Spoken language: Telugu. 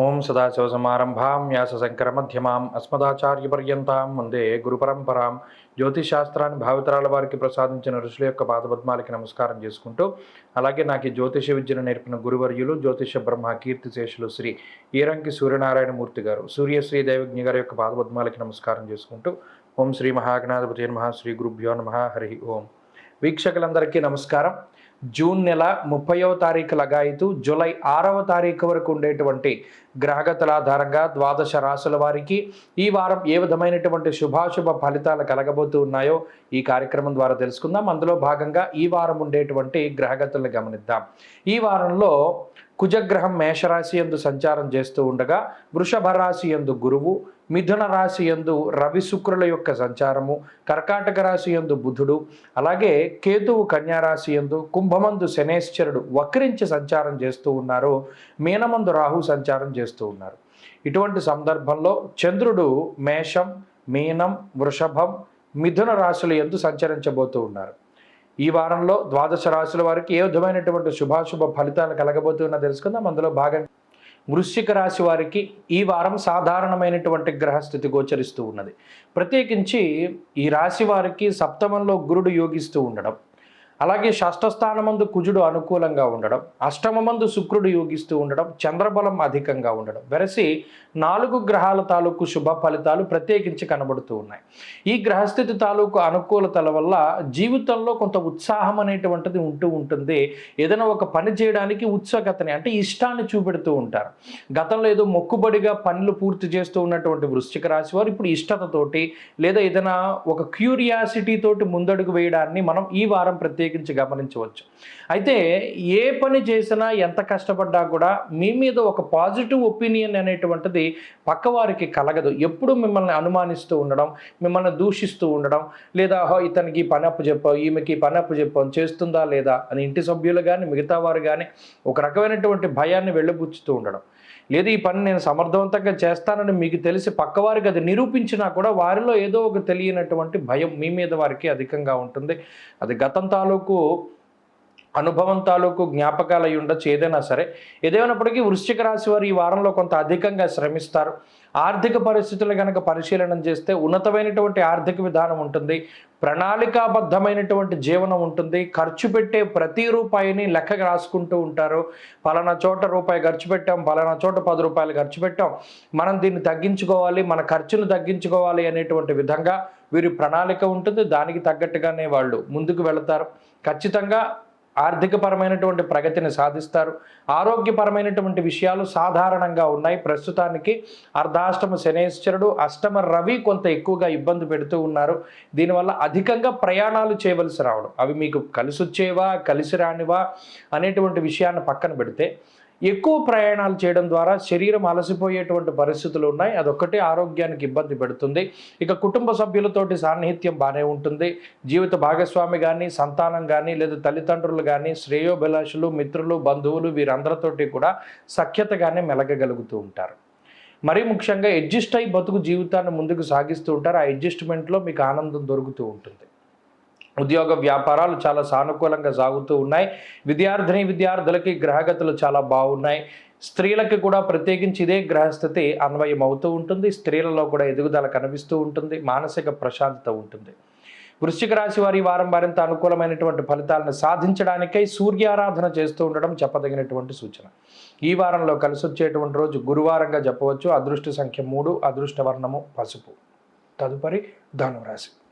ఓం సదాశివసమారంభాం వ్యాసశంకరమధ్యమాం అస్మదాచార్యపర్యంతాం వందే గురుపరంపరాం. జ్యోతిషాస్త్రాన్ని భావితరాల వారికి ప్రసాదించిన ఋషుల యొక్క పాదపద్మాలకి నమస్కారం చేసుకుంటూ, అలాగే నాకు ఈ జ్యోతిష విద్యను నేర్పిన గురువర్యులు జ్యోతిష బ్రహ్మ కీర్తిశేషులు శ్రీ ఈరంకి సూర్యనారాయణమూర్తి గారు, సూర్యశ్రీ దైవజ్ఞ గారి యొక్క పాదపద్మాలకి నమస్కారం చేసుకుంటూ, ఓం శ్రీ మహాగణాధిపతి నమః, శ్రీ గురుభ్యో నమః, హరి ఓం. వీక్షకులందరికీ నమస్కారం. జూన్ నెల 30వ తారీఖు లగాయితూ జూలై 6వ తారీఖు వరకు ఉండేటువంటి గ్రహగతుల ఆధారంగా ద్వాదశ రాశుల వారికి ఈ వారం ఏ విధమైనటువంటి శుభాశుభ ఫలితాలు కలగబోతూ ఉన్నాయో ఈ కార్యక్రమం ద్వారా తెలుసుకుందాం. అందులో భాగంగా ఈ వారం ఉండేటువంటి గ్రహగతులను గమనిద్దాం. ఈ వారంలో కుజగ్రహం మేషరాశి యందు సంచారం చేస్తూ ఉండగా, వృషభ రాశి యందు గురువు, మిథున రాశి యందు రవి శుక్రుల యొక్క సంచారము, కర్కాటక రాశి యందు బుధుడు, అలాగే కేతువు కన్యారాశి యందు, కుంభమందు శనేశ్వరుడు వక్రించి సంచారం చేస్తూ ఉన్నారు, మీనమందు రాహు సంచారం చేస్తూ ఉన్నారు. ఇటువంటి సందర్భంలో చంద్రుడు మేషం, మీనం, వృషభం, మిథున రాశుల యందు సంచరించబోతూ ఉన్నారు. ఈ వారంలో ద్వాదశ రాశుల వారికి ఏ విధమైనటువంటి శుభాశుభ ఫలితాలు కలగబోతున్నా తెలుసుకుందాం. అందులో భాగంగా వృశ్చిక రాశి వారికి ఈ వారం సాధారణమైనటువంటి గ్రహస్థితి గోచరిస్తూ ఉన్నది. ప్రత్యేకించి ఈ రాశి వారికి సప్తమంలో గురుడు యోగిస్తూ ఉండడం, అలాగే షష్ఠస్థానమందు కుజుడు అనుకూలంగా ఉండడం, అష్టమమందు శుక్రుడు యోగిస్తూ ఉండడం, చంద్రబలం అధికంగా ఉండడం వెరసి 4 గ్రహాల తాలూకు శుభ ఫలితాలు ప్రత్యేకించి కనబడుతూ ఉన్నాయి. ఈ గ్రహస్థితి తాలూకు అనుకూలతల వల్ల జీవితంలో కొంత ఉత్సాహం అనేటువంటిది ఉంటూ ఉంటుంది. ఏదైనా ఒక పని చేయడానికి ఉత్సుకతని అంటే ఇష్టాన్ని చూపెడుతూ ఉంటారు. గతంలో ఏదో మొక్కుబడిగా పనులు పూర్తి చేస్తూ ఉన్నటువంటి వృశ్చిక రాశి వారు ఇప్పుడు ఇష్టతతోటి లేదా ఏదైనా ఒక క్యూరియాసిటీ తోటి ముందడుగు వేయడాన్ని మనం ఈ వారం ప్రత్యేకించి గమనించవచ్చు. అయితే ఏ పని చేసినా ఎంత కష్టపడ్డా కూడా మీ మీద ఒక పాజిటివ్ ఒపీనియన్ అనేటువంటిది పక్కవారికి కలగదు. ఎప్పుడు మిమ్మల్ని అనుమానిస్తూ ఉండడం, మిమ్మల్ని దూషిస్తూ ఉండడం, లేదా ఇతనికి పని అప్పు చెప్పావు, ఈమెకి పని అప్పు చెప్పావు, చేస్తుందా లేదా అని ఇంటి సభ్యులు కానీ మిగతా వారు కానీ ఒక రకమైనటువంటి భయాన్ని వెళ్ళబుచ్చుతూ ఉండడం, లేదు ఈ పని నేను సమర్థవంతంగా చేస్తానని మీకు తెలిసి పక్కవారికి అది నిరూపించినా కూడా వారిలో ఏదో ఒక తెలియనటువంటి భయం మీ మీద వారికి అధికంగా ఉంటుంది. అది గతం తాలూకు అనుభవం తాలూకు జ్ఞాపకాలు అయి ఉండొచ్చు. ఏదైనా సరే ఏదేమైనప్పటికీ వృశ్చిక రాశి వారు ఈ వారంలో కొంత అధికంగా శ్రమిస్తారు. ఆర్థిక పరిస్థితులు కనుక పరిశీలన చేస్తే ఉన్నతమైనటువంటి ఆర్థిక విధానం ఉంటుంది, ప్రణాళికాబద్ధమైనటువంటి జీవనం ఉంటుంది. ఖర్చు పెట్టే ప్రతి రూపాయిని లెక్కగా రాసుకుంటూ ఉంటారు. పలానా చోట రూపాయి ఖర్చు పెట్టాం, పలానా చోట 10 రూపాయలు ఖర్చు పెట్టాం, మనం దీన్ని తగ్గించుకోవాలి, మన ఖర్చును తగ్గించుకోవాలి అనేటువంటి విధంగా వీరి ప్రణాళిక ఉంటుంది. దానికి తగ్గట్టుగానే వాళ్ళు ముందుకు వెళతారు. ఖచ్చితంగా ఆర్థికపరమైనటువంటి ప్రగతిని సాధిస్తారు. ఆరోగ్యపరమైనటువంటి విషయాలు సాధారణంగా ఉన్నాయి. ప్రస్తుతానికి అర్ధాష్టమ శనేశ్వరుడు, అష్టమ రవి కొంత ఎక్కువగా ఇబ్బంది పెడుతూ ఉన్నారు. దీనివల్ల అధికంగా ప్రయాణాలు చేయవలసి రావడం, అవి మీకు కలిసి వచ్చేవా కలిసి రానివా అనేటువంటి విషయాన్ని పక్కన పెడితే ఎక్కువ ప్రయాణాలు చేయడం ద్వారా శరీరం అలసిపోయేటువంటి పరిస్థితులు ఉన్నాయి. అదొక్కటే ఆరోగ్యానికి ఇబ్బంది పెడుతుంది. ఇక కుటుంబ సభ్యులతోటి సాన్నిహిత్యం బాగానే ఉంటుంది. జీవిత భాగస్వామి కానీ, సంతానం కానీ, లేదా తల్లిదండ్రులు కానీ, శ్రేయోభిలాషులు, మిత్రులు, బంధువులు వీరందరితోటి కూడా సఖ్యతగానే మెలగగలుగుతూ ఉంటారు. మరీ ముఖ్యంగా అడ్జస్ట్ అయి బతుకు జీవితాన్ని ముందుకు సాగిస్తూ ఉంటారు. ఆ అడ్జస్ట్మెంట్లో మీకు ఆనందం దొరుకుతూ ఉంటుంది. ఉద్యోగ వ్యాపారాలు చాలా సానుకూలంగా సాగుతూ ఉన్నాయి. విద్యార్థులకి గ్రహగతులు చాలా బాగున్నాయి. స్త్రీలకి కూడా ప్రత్యేకించి ఇదే గ్రహస్థితి అన్వయం అవుతూ ఉంటుంది. స్త్రీలలో కూడా ఎదుగుదల కనిపిస్తూ ఉంటుంది. మానసిక ప్రశాంతత ఉంటుంది. వృశ్చిక రాశి వారి వారం మరింత అనుకూలమైనటువంటి ఫలితాలను సాధించడానికై సూర్యారాధన చేస్తూ ఉండడం చెప్పదగినటువంటి సూచన. ఈ వారంలో కలిసి వచ్చేటువంటి రోజు గురువారంగా చెప్పవచ్చు. అదృష్ట సంఖ్య 3, అదృష్ట వర్ణము పసుపు. తదుపరి ధనురాశి.